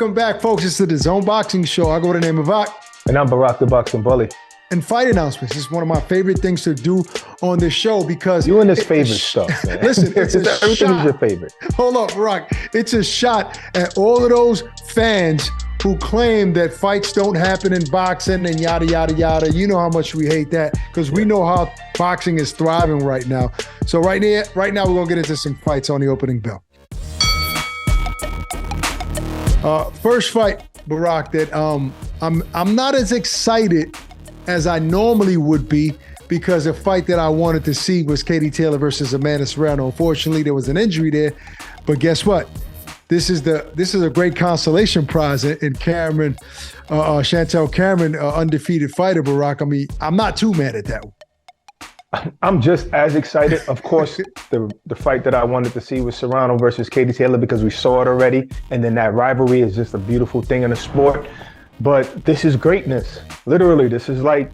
Welcome back, folks. It's the DAZN Boxing Show. I go by the name of Ak. And I'm Barack the Boxing Bully. And fight announcements is one of my favorite things to do on this show because you and this favorite stuff, man. Listen, it's a everything shot. is your favorite. Hold up, Barack. It's a shot at all of those fans who claim that fights don't happen in boxing and yada, yada, yada. You know how much we hate that because we know how boxing is thriving right now. So right now we're going to get into some fights on the opening bell. First fight, Barack, that I'm not as excited as I normally would be because the fight that I wanted to see was Katie Taylor versus Amanda Serrano. Unfortunately, there was an injury there, but guess what? This is a great consolation prize in Cameron, Chantel Cameron, undefeated fighter, Barack. I mean, I'm not too mad at that one. I'm just as excited. Of course, the fight that I wanted to see was Serrano versus Katie Taylor because we saw it already. And then that rivalry is just a beautiful thing in the sport. But this is greatness. Literally, this is like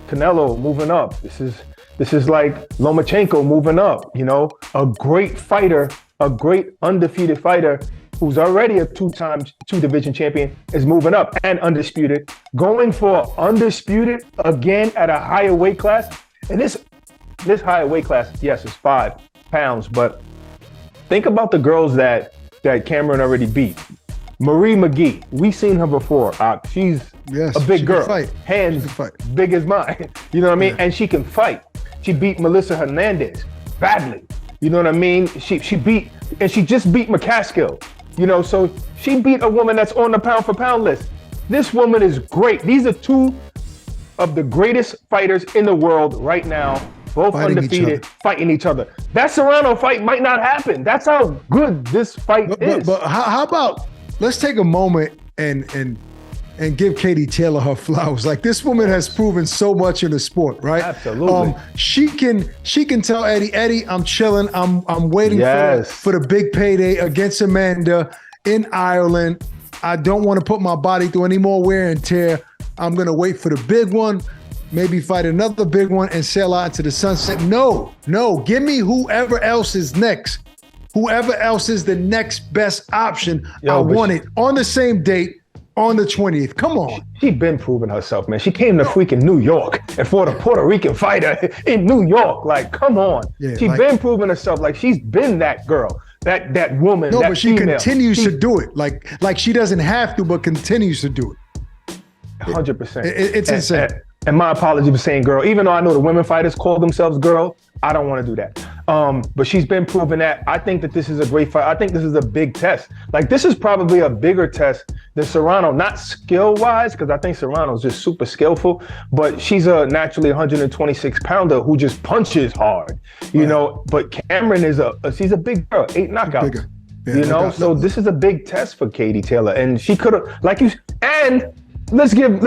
Canelo moving up. This is like Lomachenko moving up. You know, a great fighter, a great undefeated fighter who's already a two-division champion is moving up and undisputed, going for undisputed again at a higher weight class. And this higher weight class, yes, is 5 pounds, but think about the girls that Cameron already beat. Marie McGee, we've seen her before. She's a big girl, hands big as mine. You know what I mean? Yeah. And she can fight. She beat Melissa Hernandez badly. You know what I mean? She just beat McCaskill. You know, so she beat a woman that's on the pound for pound list. This woman is great. These are two of the greatest fighters in the world right now, both undefeated, fighting each other. That Serrano fight might not happen. That's how good this fight is. But how about, let's take a moment and give Katie Taylor her flowers. Like, this woman has proven so much in the sport, right? Absolutely. She can tell Eddie, I'm chilling. I'm waiting for the big payday against Amanda in Ireland. I don't want to put my body through any more wear and tear. I'm going to wait for the big one, maybe fight another big one and sail out into the sunset. No, give me whoever else is next. Whoever else is the next best option. I want it on the same date on the 20th. Come on. She's been proving herself, man. She came to freaking New York and fought a Puerto Rican fighter in New York. Like, come on. Yeah, she's been proving herself. Like, she's been that girl, that woman, no, that but she female. Continues to do it. Like she doesn't have to, but continues to do it. 100%. It's insane. And my apology for saying girl. Even though I know the women fighters call themselves girl, I don't want to do that. But she's been proving that. I think that this is a great fight. I think this is a big test. Like, this is probably a bigger test than Serrano, not skill-wise, because I think Serrano's just super skillful, but she's a naturally 126-pounder who just punches hard, you know. But Cameron she's a big girl, 8 knockouts, you know. So this is a big test for Katie Taylor, and she could have, and let's give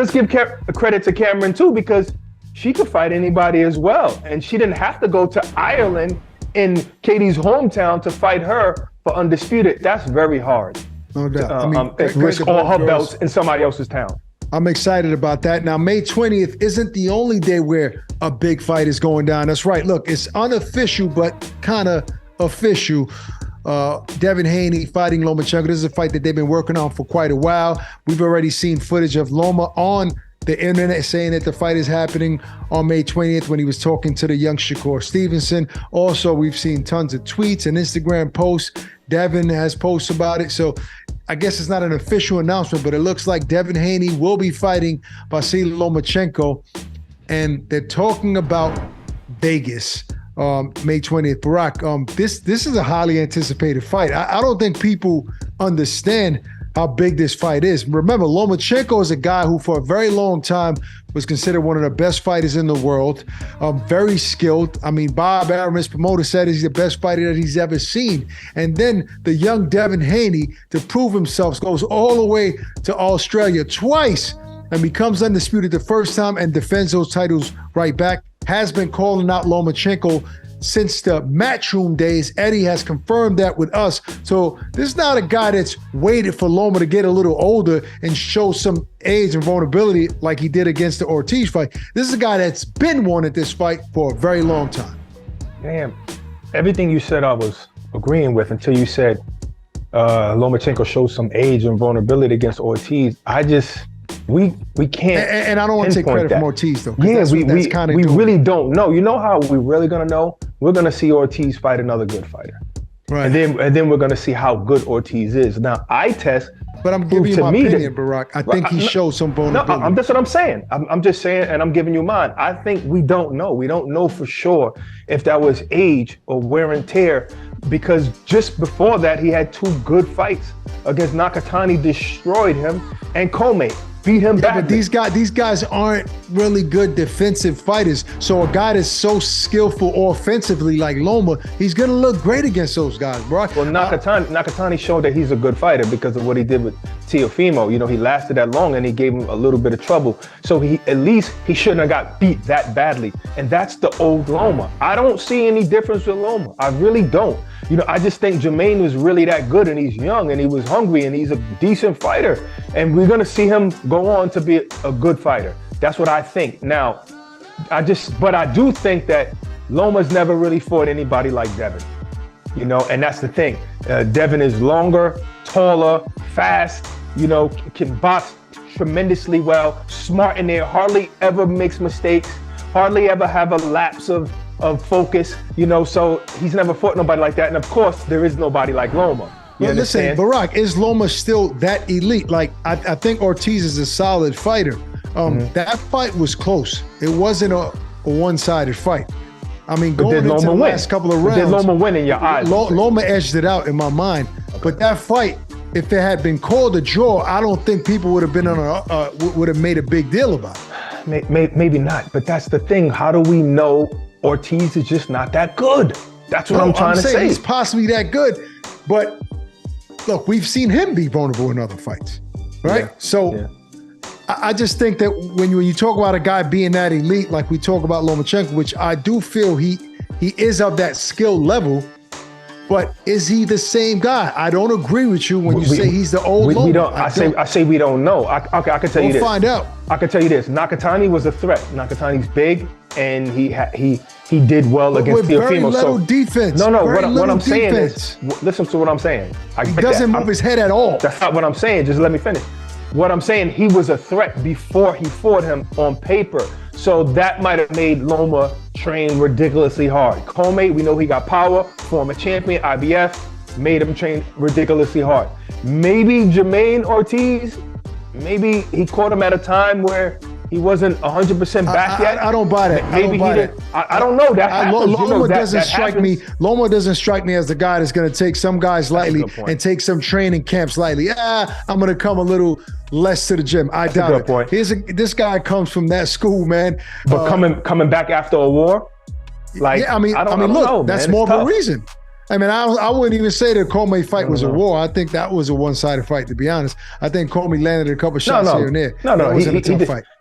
credit to Cameron too, because she could fight anybody as well. And she didn't have to go to Ireland in Katie's hometown to fight her for undisputed. That's very hard. No doubt. Risk all her belts in somebody else's town. I'm excited about that. Now, May 20th isn't the only day where a big fight is going down. That's right. Look, it's unofficial, but kind of official. Devin Haney fighting Lomachenko. This is a fight that they've been working on for quite a while. We've already seen footage of Loma on the internet saying that the fight is happening on May 20th when he was talking to the young Shakur Stevenson. Also, we've seen tons of tweets and Instagram posts. Devin has posts about it. So I guess it's not an official announcement, but it looks like Devin Haney will be fighting Vasily Lomachenko. And they're talking about Vegas. May 20th. Barack, this is a highly anticipated fight. I don't think people understand how big this fight is. Remember, Lomachenko is a guy who for a very long time was considered one of the best fighters in the world, very skilled. I mean, Bob Arum, his promoter, said he's the best fighter that he's ever seen. And then the young Devin Haney, to prove himself, goes all the way to Australia twice and becomes undisputed the first time and defends those titles right back. Has been calling out Lomachenko since the Matchroom days. Eddie has confirmed that with us. So this is not a guy that's waited for Loma to get a little older and show some age and vulnerability like he did against the Ortiz fight. This is a guy that's been wanting this fight for a very long time. Damn, everything you said I was agreeing with until you said Lomachenko showed some age and vulnerability against Ortiz. We can't. And I don't want to take credit from Ortiz though. Yeah, we really don't know. You know how we're really gonna know? We're gonna see Ortiz fight another good fighter, right? And then we're gonna see how good Ortiz is. Now, eye test. But I'm giving you my opinion, Barack. I think he showed some vulnerability. No, that's what I'm saying. I'm just saying, and I'm giving you mine. I think we don't know. We don't know for sure if that was age or wear and tear, because just before that, he had 2 good fights against Nakatani, destroyed him, and Comey beat him back. But these guys aren't really good defensive fighters. So a guy that's so skillful offensively like Loma, he's gonna look great against those guys, bro. Well, Nakatani showed that he's a good fighter because of what he did with Teofimo. You know, he lasted that long and he gave him a little bit of trouble. So at least he shouldn't have got beat that badly. And that's the old Loma. I don't see any difference with Loma. I really don't. You know, I just think Jermaine was really that good, and he's young and he was hungry and he's a decent fighter. And we're gonna see him go on to be a good fighter. That's what I think. Now, but I do think that Loma's never really fought anybody like Devin. You know, and that's the thing. Devin is longer, taller, fast, you know, can box tremendously well, smart in there, hardly ever makes mistakes, hardly ever have a lapse of focus, you know, so he's never fought nobody like that. And of course, there is nobody like Loma. Well, listen, Barack, is Loma still that elite? Like, I think Ortiz is a solid fighter. That fight was close. It wasn't a one-sided fight. I mean, going into the last couple of rounds, did Loma win in your eyes? Loma edged it out in my mind. Okay. But that fight, if it had been called a draw, I don't think people would have been would have made a big deal about it. Maybe not, but that's the thing. How do we know Ortiz is just not that good? That's what I'm trying to say. He's possibly that good, but look, we've seen him be vulnerable in other fights, right? Yeah. So I just think that when you talk about a guy being that elite, like we talk about Lomachenko, which I do feel he is of that skill level, but is he the same guy? I don't agree with you when you say he's the old Loma. We don't. I say we don't know. I can tell you this. We'll find out. I can tell you this. Nakatani was a threat. Nakatani's big, and he did well against Teofimo. Very little defense. No. What I'm saying is, listen to what I'm saying. He doesn't move his head at all. That's not what I'm saying. Just let me finish. What I'm saying, he was a threat before he fought him on paper. So that might have made Loma train ridiculously hard. Comey, we know he got power, former champion, IBF, made him train ridiculously hard. Maybe Jermaine Ortiz, maybe he caught him at a time where he wasn't 100% back yet. I don't buy that. Maybe I don't know. That happens. Loma doesn't strike me. Loma doesn't strike me as the guy that's going to take some guys lightly and take some training camps lightly. I'm going to come a little less to the gym. I doubt it. This guy comes from that school, man. But coming back after a war, like I mean, look, that's more of a reason. I mean, I wouldn't even say the Comey fight was a war. I think that was a one-sided fight, to be honest. I think Comey landed a couple shots here and there. No,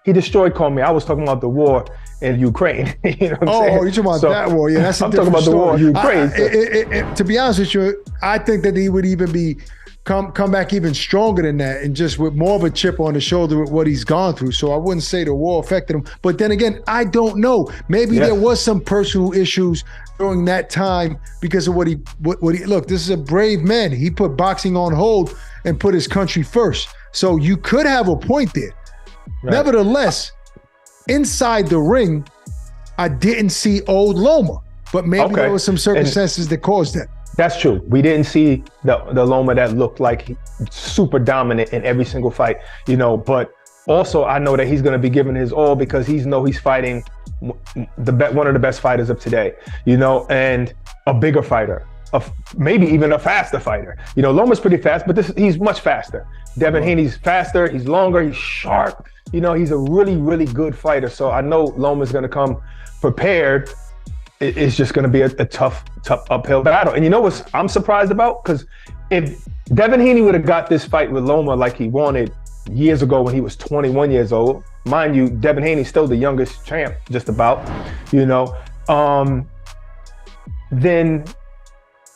he destroyed Comey. I was talking about the war in Ukraine. You know what I'm saying? You're talking about that war. Yeah, that's a different story. I'm talking about the war in Ukraine. To be honest with you, I think that he would even come back even stronger than that, and just with more of a chip on the shoulder with what he's gone through. So I wouldn't say the war affected him. But then again, I don't know. Maybe there was some personal issues during that time because of what he look, this is a brave man. He put boxing on hold and put his country first. So you could have a point there. Right. Nevertheless, inside the ring, I didn't see old Loma, but maybe there were some circumstances that caused that. That's true. We didn't see the Loma that looked like super dominant in every single fight, you know, but also I know that he's going to be giving his all because he's fighting one of the best fighters of today, you know, and a bigger fighter, maybe even a faster fighter. You know, Loma's pretty fast, but he's much faster. Devin Haney's faster, he's longer, he's sharp. You know, he's a really, really good fighter. So I know Loma's going to come prepared. It's just going to be a tough uphill battle. And you know what I'm surprised about? Because if Devin Haney would have got this fight with Loma like he wanted years ago when he was 21 years old, mind you, Devin Haney's still the youngest champ, just about, you know, then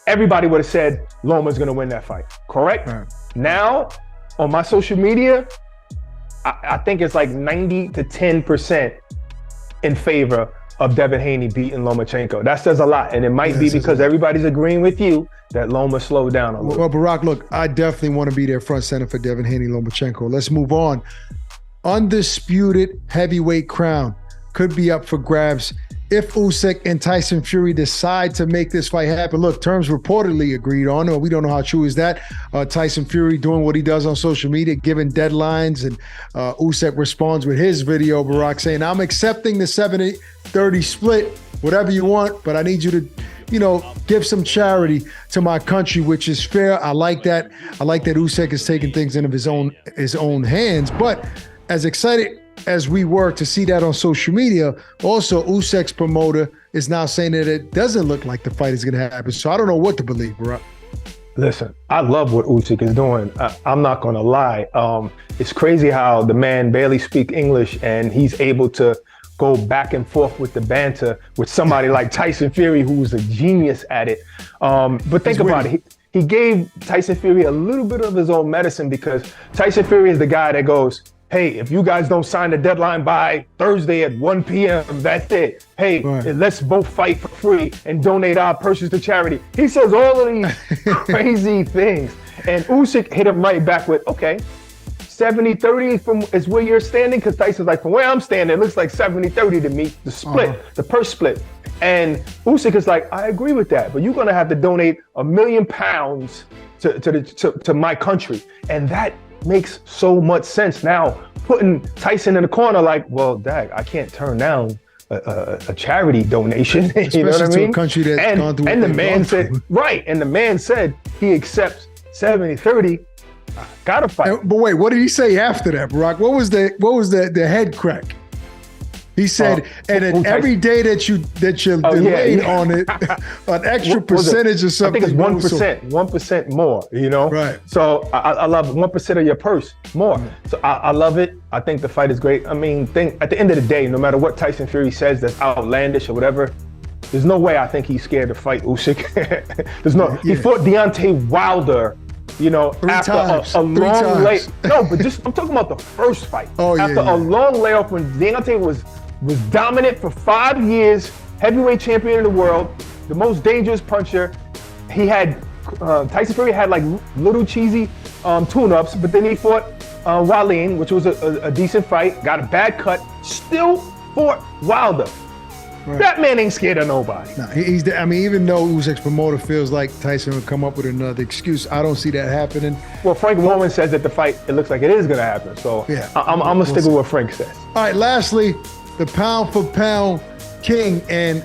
everybody would have said Loma's going to win that fight, correct? Right. Now, on my social media, I think it's like 90 to 10% in favor of Devin Haney beating Lomachenko. That says a lot, and it might be because everybody's agreeing with you that Loma slowed down a little. Well, Barack, look, I definitely want to be there front center for Devin Haney, Lomachenko. Let's move on. Undisputed heavyweight crown could be up for grabs if Usyk and Tyson Fury decide to make this fight happen. Look, terms reportedly agreed on, or we don't know how true is that. Tyson Fury doing what he does on social media, giving deadlines, and Usyk responds with his video, Barack, saying, I'm accepting the 70-30 split, whatever you want, but I need you to, give some charity to my country, which is fair. I like that. I like that Usyk is taking things into his own hands. But as excited as we were to see that on social media, also Usyk's promoter is now saying that it doesn't look like the fight is going to happen. So I don't know what to believe, bro. Listen, I love what Usyk is doing. I'm not going to lie. It's crazy how the man barely speaks English and he's able to go back and forth with the banter with somebody like Tyson Fury, who's a genius at it. But think about it. He gave Tyson Fury a little bit of his own medicine, because Tyson Fury is the guy that goes, hey, if you guys don't sign the deadline by Thursday at 1 p.m., that's it. Hey, let's both fight for free and donate our purses to charity. He says all of these crazy things. And Usyk hit him right back with, okay, 70-30 is where you're standing? Because Tyson's like, from where I'm standing, it looks like 70-30 to me, the split, the purse split. And Usyk is like, I agree with that, but you're going to have to donate £1 million to my country. And that makes so much sense. Now, putting Tyson in the corner like, well, dag, I can't turn down a charity donation. You know what I mean? To a country that's gone through and the man said, right, and the man said he accepts 70-30. Gotta fight. But wait, what did he say after that, Barack? What was the head crack? He said, and then every day that you delayed on it, an extra percentage or something. I think it's 1% more, Right. So I love 1% of your purse more. So I love it. I think the fight is great. I mean, at the end of the day, no matter what Tyson Fury says that's outlandish or whatever, there's no way I think he's scared to fight Usyk. He fought Deontay Wilder, after a long lay. No, but I'm talking about the first fight. After a long layoff when Deontay was dominant for 5 years, heavyweight champion of the world, the most dangerous puncher. He had, Tyson Fury had like little cheesy tune-ups, but then he fought Wallin, which was a decent fight, got a bad cut, still fought Wilder. Right. That man ain't scared of nobody. No, even though Usyk's promoter feels like Tyson would come up with another excuse, I don't see that happening. Well, Frank Warren says that the fight, it looks like it is going to happen. So yeah, I'm going to stick with what Frank says. All right, lastly, the pound for pound king, and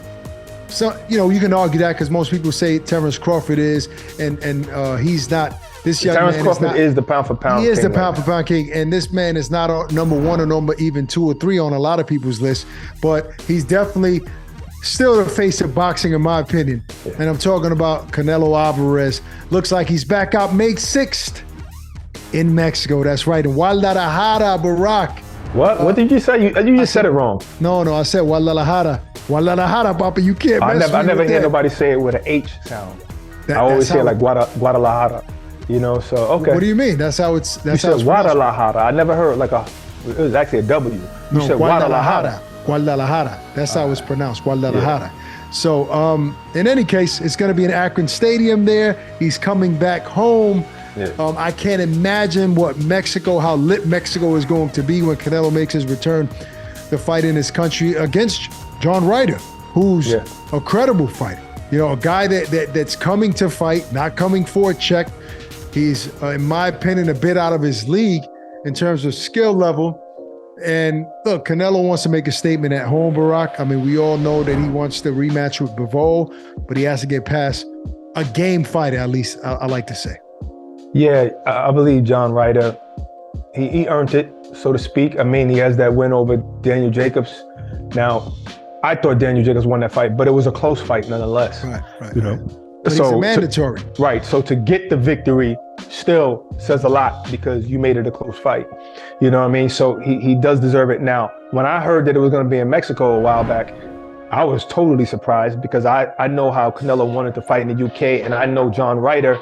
so you can argue that because most people say Terrence Crawford is, and he's not. This young Terrence man Crawford is the pound for pound. He is the pound for pound king, and this man is not number one or number even 2 or 3 on a lot of people's list, but he's definitely still the face of boxing in my opinion. Yeah. And I'm talking about Canelo Alvarez. Looks like he's back out May 6th in Mexico. That's right, in Guadalajara, Barack. What did you say? You just said it wrong. No, I said Guadalajara. Guadalajara, Papa, you can't mess I never hear that. Nobody say it with an H sound. I always say it like Guadalajara. So okay. What do you mean? That's how it's. You said Guadalajara. I never heard it was actually a W. You said Guadalajara. Guadalajara. That's how it's pronounced, Guadalajara. Yeah. So in any case, it's going to be in Akron Stadium there. He's coming back home. Yeah. I can't imagine how lit Mexico is going to be when Canelo makes his return to fight in his country against John Ryder, who's a credible fighter. A guy that's coming to fight, not coming for a check. He's, in my opinion, a bit out of his league in terms of skill level. And look, Canelo wants to make a statement at home, Barack. I mean, we all know that he wants the rematch with Bivol, but he has to get past a game fighter, at least, I like to say. Yeah, I believe John Ryder, he earned it, so to speak. I mean, he has that win over Daniel Jacobs. Now, I thought Daniel Jacobs won that fight, but it was a close fight nonetheless. Right. But so, it's mandatory. So to get the victory still says a lot because you made it a close fight. You know what I mean? So he does deserve it. Now, when I heard that it was going to be in Mexico a while back, I was totally surprised because I know how Canelo wanted to fight in the UK, and I know John Ryder.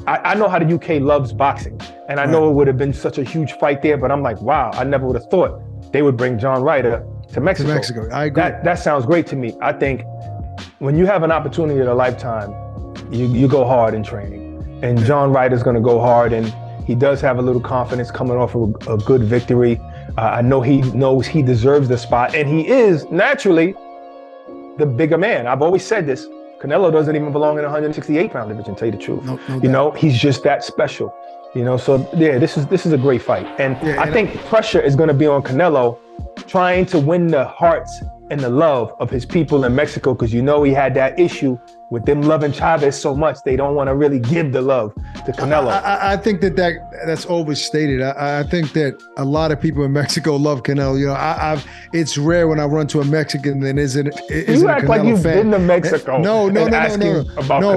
I know how the UK loves boxing, and I know it would have been such a huge fight there, but I'm like, wow, I never would have thought they would bring John Ryder to Mexico. To Mexico, I agree. That sounds great to me. I think when you have an opportunity of a lifetime, you go hard in training. And John Ryder's going to go hard, and he does have a little confidence coming off of a good victory. I know he knows he deserves the spot, and he is naturally the bigger man. I've always said this. Canelo doesn't even belong in the 168-pound division, to tell you the truth. No, he's just that special. So yeah, this is a great fight. And I think pressure is going to be on Canelo trying to win the hearts and the love of his people in Mexico, because he had that issue with them loving Chavez so much, they don't want to really give the love to Canelo. I think that's overstated. I think that a lot of people in Mexico love Canelo. It's rare when I run to a Mexican that isn't you a act Canelo like you've fan. been to Mexico. No. About But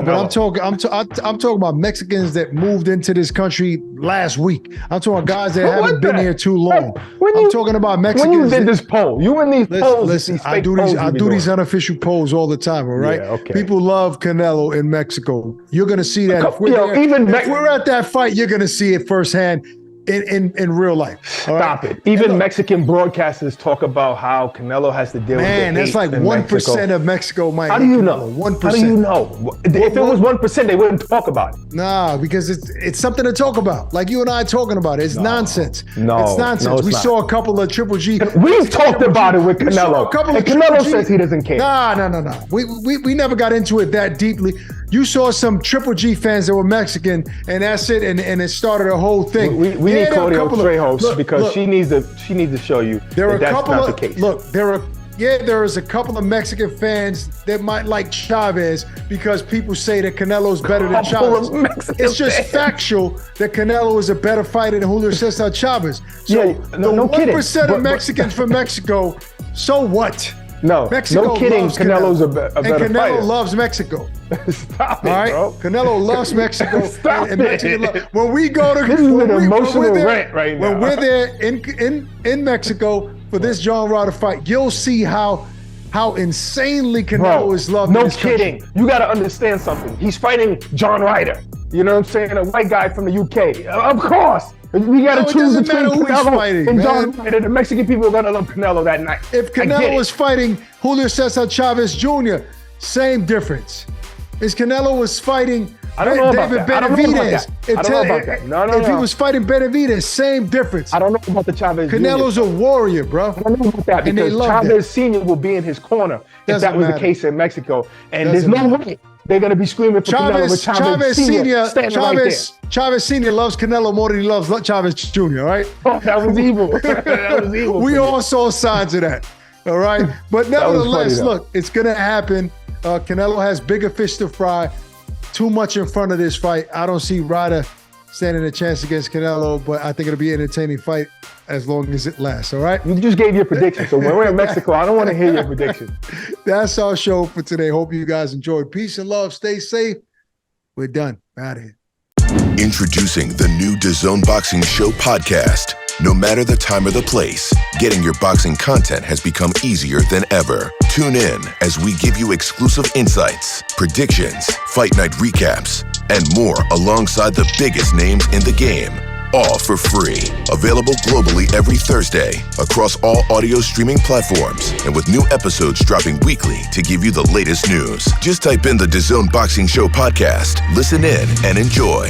Canelo. I'm talking about Mexicans that moved into this country last week. I'm talking about guys that haven't been here too long. I'm talking about Mexicans. When you did this poll, you in these polls. Listen, I do these unofficial polls all the time. All right. Yeah, okay. People love Canelo in Mexico. You're going to see that. If we're at that fight, you're going to see it firsthand in real life. Stop it. Even Mexican broadcasters talk about how Canelo has to deal with the that's like 1% of Mexico might. How do you know? 1%. How do you know? If it was 1%, they wouldn't talk about it. Nah, because it's something to talk about. Like you and I are talking about it. It's nonsense. No, it's nonsense. We saw a couple of Triple G. We've talked about it with Canelo. And Canelo says he doesn't care. Nah. We never got into it that deeply. You saw some Triple G fans that were Mexican, and that's it, and it started a whole thing. We need Claudio Trejos because she needs to show you that's not the case. Look, there is a couple of Mexican fans that might like Chavez because people say that Canelo's better than Chavez. It's just factual that Canelo is a better fighter than Julio Cesar Chavez. So no 1% of Mexicans from Mexico, so what? No, Mexico no kidding. Canelo's a better fighter. And Canelo fighter. loves Mexico. Stop it, all right? bro. Canelo loves Mexico. Stop and Mexico it. When we go to this is an emotional rant right now. When we're there in Mexico for this John Ryder fight, you'll see how insanely Canelo is loved. No kidding. You got to understand something. He's fighting John Ryder. You know what I'm saying? A white guy from the UK. Of course. We got to choose between Canelo and John Ryder. The Mexican people are going to love Canelo that night. If Canelo was fighting Julio Cesar Chavez Jr., same difference. If Canelo was fighting David Benavidez, if he was fighting Benavidez, same difference. I don't know about the Chavez Canelo's Jr. a warrior, bro. I don't know about that because Chavez Sr. will be in his corner if that was the case in Mexico. And there's no way they're going to be screaming for Canelo with Chavez Sr. standing right there. Chavez Sr. loves Canelo more than he loves Chavez Jr., all right? Oh, that was evil. That was evil. We all saw signs of that, all right? But nevertheless, look, it's going to happen. Canelo has bigger fish to fry. Too much in front of this fight. I don't see Ryder standing a chance against Canelo, but I think it'll be an entertaining fight as long as it lasts, all right? You just gave your prediction. So when we're in Mexico, I don't want to hear your prediction. That's our show for today. Hope you guys enjoyed. Peace and love. Stay safe. We're done. Out of here. Introducing the new DAZN Boxing Show podcast. No matter the time or the place, getting your boxing content has become easier than ever. Tune in as we give you exclusive insights, predictions, fight night recaps, and more alongside the biggest names in the game. All for free. Available globally every Thursday across all audio streaming platforms and with new episodes dropping weekly to give you the latest news. Just type in the DAZN Boxing Show podcast, listen in, and enjoy.